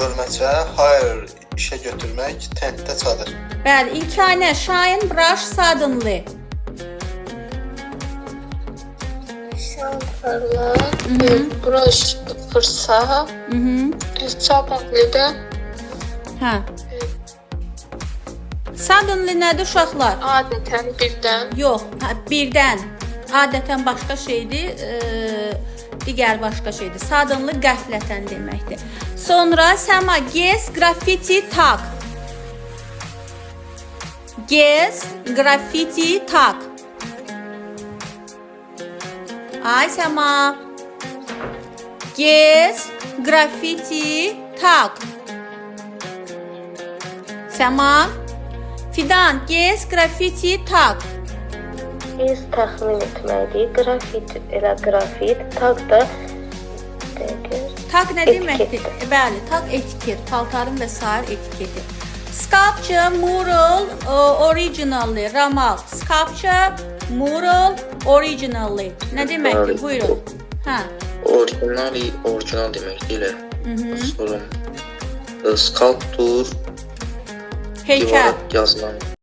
Hörmətə, hire işə götürmək, tentdə çadır. Bəli, İlkanə, Şahin brush suddenly. Şamparlar, brush fırsa, suddenly də Hə. Suddenly nədir uşaqlar? adətən birdən. Yox, birdən. Adətən başqa şeydir, digər başqa şeydir. Suddenly qəflətən deməkdir. Sonra Səma, guess graffiti tag. Guess graffiti tag. Ay Səma. Guess graffiti tag. Səma. Fidan, guess graffiti tag. Biz təxmin etməliyik. Grafit, elə grafit, tag da Tag nə deməkdir? Bəli, tag etiket, paltarın və sair etiketi. Sculpture, mural, originally, ramal. Sculpture, mural, originally. Nə deməkdir? Buyurun. Hə. Orijinal deməkdir elə. Sonra skulptur, Heykəl. divara yazılan